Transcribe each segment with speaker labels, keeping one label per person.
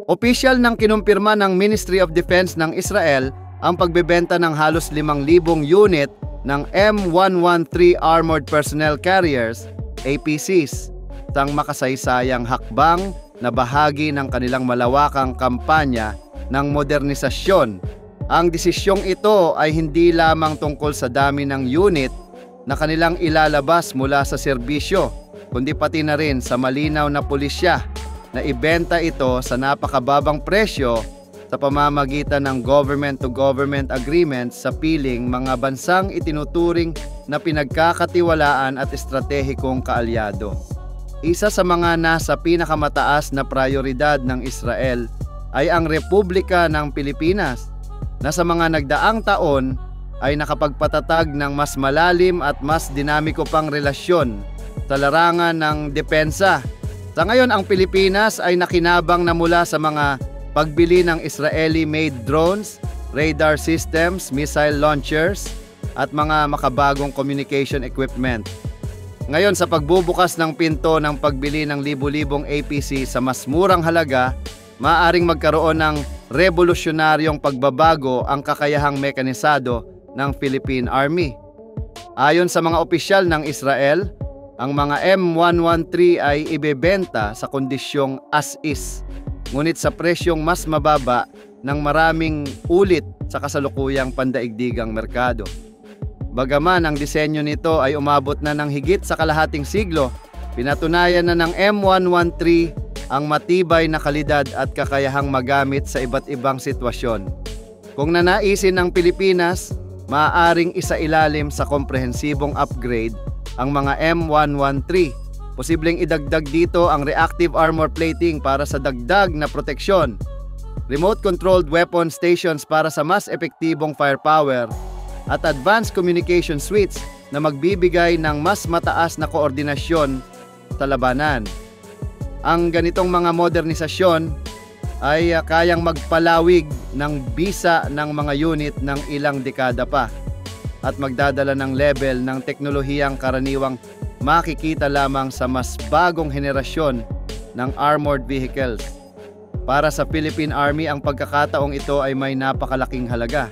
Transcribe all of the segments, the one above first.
Speaker 1: Opisyal nang kinumpirma ng Ministry of Defense ng Israel ang pagbebenta ng halos 5,000 unit ng M113 Armored Personnel Carriers, APCs, isang makasaysayang hakbang na bahagi ng kanilang malawakang kampanya ng modernisasyon. Ang desisyong ito ay hindi lamang tungkol sa dami ng unit na kanilang ilalabas mula sa serbisyo, kundi pati na rin sa malinaw na pulisya na ibenta ito sa napakababang presyo sa pamamagitan ng government-to-government agreements sa piling mga bansang itinuturing na pinagkakatiwalaan at estratehikong kaalyado. Isa sa mga nasa pinakamataas na prioridad ng Israel ay ang Republika ng Pilipinas na sa mga nagdaang taon ay nakapagpatatag ng mas malalim at mas dinamiko pang relasyon sa larangan ng depensa. Sa ngayon, ang Pilipinas ay nakinabang na mula sa mga pagbili ng Israeli-made drones, radar systems, missile launchers, at mga makabagong communication equipment. Ngayon, sa pagbubukas ng pinto ng pagbili ng libu-libong APC sa mas murang halaga, maaaring magkaroon ng revolusyonaryong pagbabago ang kakayahang mekanisado ng Philippine Army. Ayon sa mga opisyal ng Israel, ang mga M113 ay ibebenta sa kondisyong as-is, ngunit sa presyong mas mababa ng maraming ulit sa kasalukuyang pandaigdigang merkado. Bagaman ang disenyo nito ay umabot na ng higit sa kalahating siglo, pinatunayan na ng M113 ang matibay na kalidad at kakayahang magamit sa iba't ibang sitwasyon. Kung nanaisin ng Pilipinas, maaaring isailalim sa komprehensibong upgrade ang mga M113. Posibleng idagdag dito ang reactive armor plating para sa dagdag na proteksyon, remote-controlled weapon stations para sa mas epektibong firepower, at advanced communication suites na magbibigay ng mas mataas na koordinasyon sa labanan. Ang ganitong mga modernisasyon ay kayang magpalawig ng bisa ng mga unit ng ilang dekada pa at magdadala ng level ng teknolohiyang karaniwang makikita lamang sa mas bagong henerasyon ng armored vehicles. Para sa Philippine Army, ang pagkakataong ito ay may napakalaking halaga.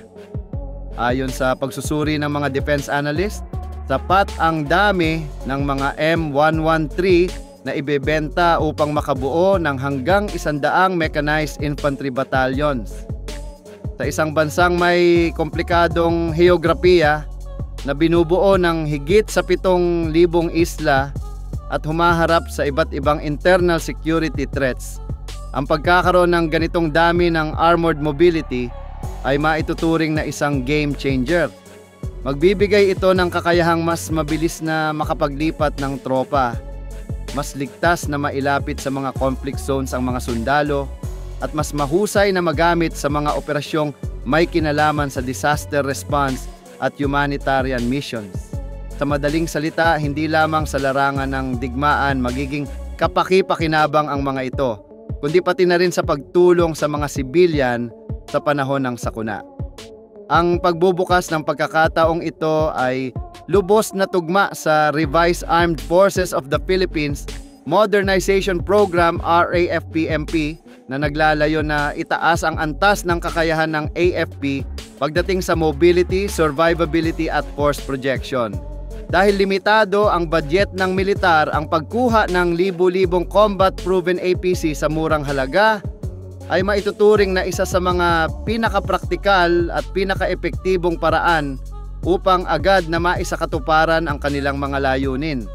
Speaker 1: Ayon sa pagsusuri ng mga defense analyst, sapat ang dami ng mga M113 na ibebenta upang makabuo ng hanggang 100 mechanized infantry battalions. Sa isang bansang may komplikadong heograpiya na binubuo ng higit sa 7,000 isla at humaharap sa iba't ibang internal security threats, ang pagkakaroon ng ganitong dami ng armored mobility ay maituturing na isang game changer. Magbibigay ito ng kakayahang mas mabilis na makapaglipat ng tropa, mas ligtas na mailapit sa mga conflict zones ang mga sundalo, at mas mahusay na magamit sa mga operasyong may kinalaman sa disaster response at humanitarian missions. Sa madaling salita, hindi lamang sa larangan ng digmaan magiging kapaki-pakinabang ang mga ito, kundi pati na rin sa pagtulong sa mga sibilyan sa panahon ng sakuna. Ang pagbubukas ng pagkakataong ito ay lubos na tugma sa Revised Armed Forces of the Philippines Modernization Program RAFP-MP na naglalayo na itaas ang antas ng kakayahan ng AFP pagdating sa mobility, survivability at force projection. Dahil limitado ang budget ng militar, ang pagkuha ng libu-libong combat-proven APC sa murang halaga ay maituturing na isa sa mga pinakapraktikal at pinakaepektibong paraan upang agad na maisakatuparan ang kanilang mga layunin.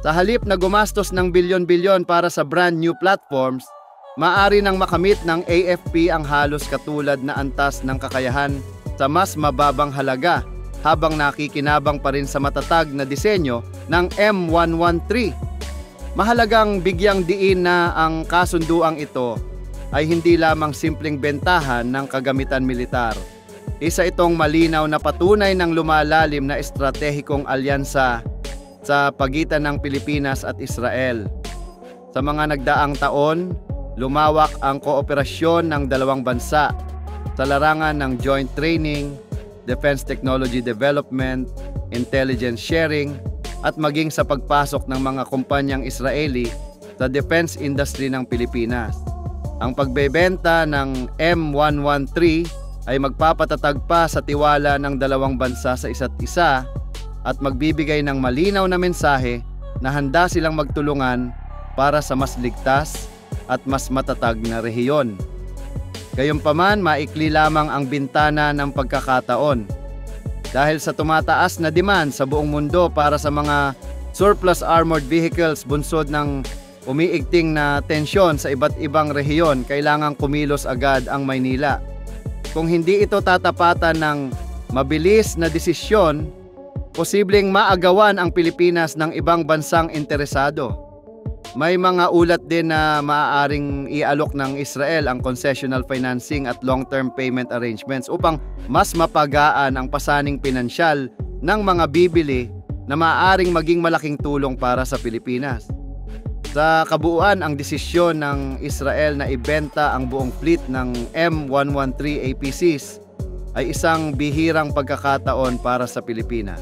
Speaker 1: Sa halip na gumastos ng bilyon-bilyon para sa brand new platforms, maaari nang makamit ng AFP ang halos katulad na antas ng kakayahan sa mas mababang halaga habang nakikinabang pa rin sa matatag na disenyo ng M113. Mahalagang bigyang diin na ang kasunduang ito ay hindi lamang simpleng bentahan ng kagamitan militar. Isa itong malinaw na patunay ng lumalalim na estratehikong alyansa sa pagitan ng Pilipinas at Israel. Sa mga nagdaang taon, lumawak ang kooperasyon ng dalawang bansa sa larangan ng joint training, defense technology development, intelligence sharing, at maging sa pagpasok ng mga kumpanyang Israeli sa defense industry ng Pilipinas. Ang pagbebenta ng M113 ay magpapatatag pa sa tiwala ng dalawang bansa sa isa't isa at magbibigay ng malinaw na mensahe na handa silang magtulungan para sa mas ligtas at mas matatag na rehiyon. Gayunpaman, maikli lamang ang bintana ng pagkakataon. Dahil sa tumataas na demand sa buong mundo para sa mga surplus armored vehicles bunsod ng umiigting na tensyon sa iba't ibang rehiyon, kailangang kumilos agad ang Maynila. Kung hindi ito tatapatan ng mabilis na desisyon, posibleng maagawan ang Pilipinas ng ibang bansang interesado. May mga ulat din na maaaring ialok ng Israel ang concessional financing at long-term payment arrangements upang mas mapagaan ang pasaning pinansyal ng mga bibili na maaaring maging malaking tulong para sa Pilipinas. Sa kabuuan, ang desisyon ng Israel na ibenta ang buong fleet ng M113 APCs ay isang bihirang pagkakataon para sa Pilipinas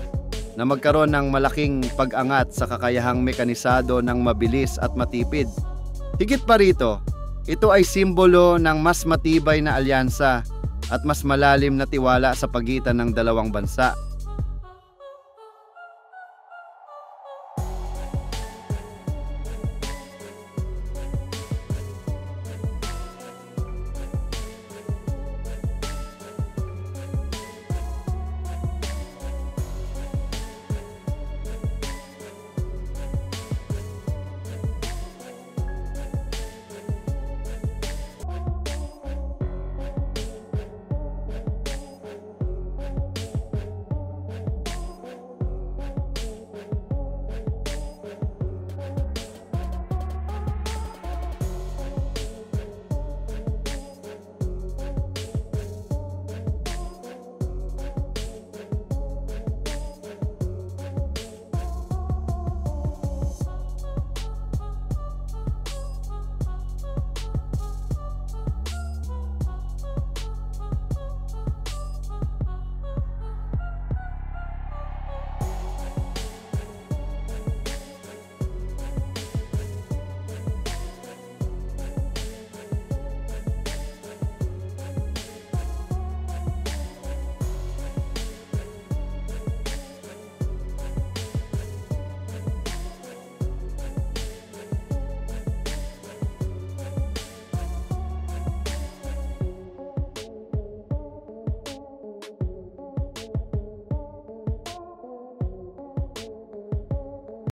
Speaker 1: na magkaroon ng malaking pag-angat sa kakayahang mekanisado ng mabilis at matipid. Higit pa rito, ito ay simbolo ng mas matibay na alyansa at mas malalim na tiwala sa pagitan ng dalawang bansa.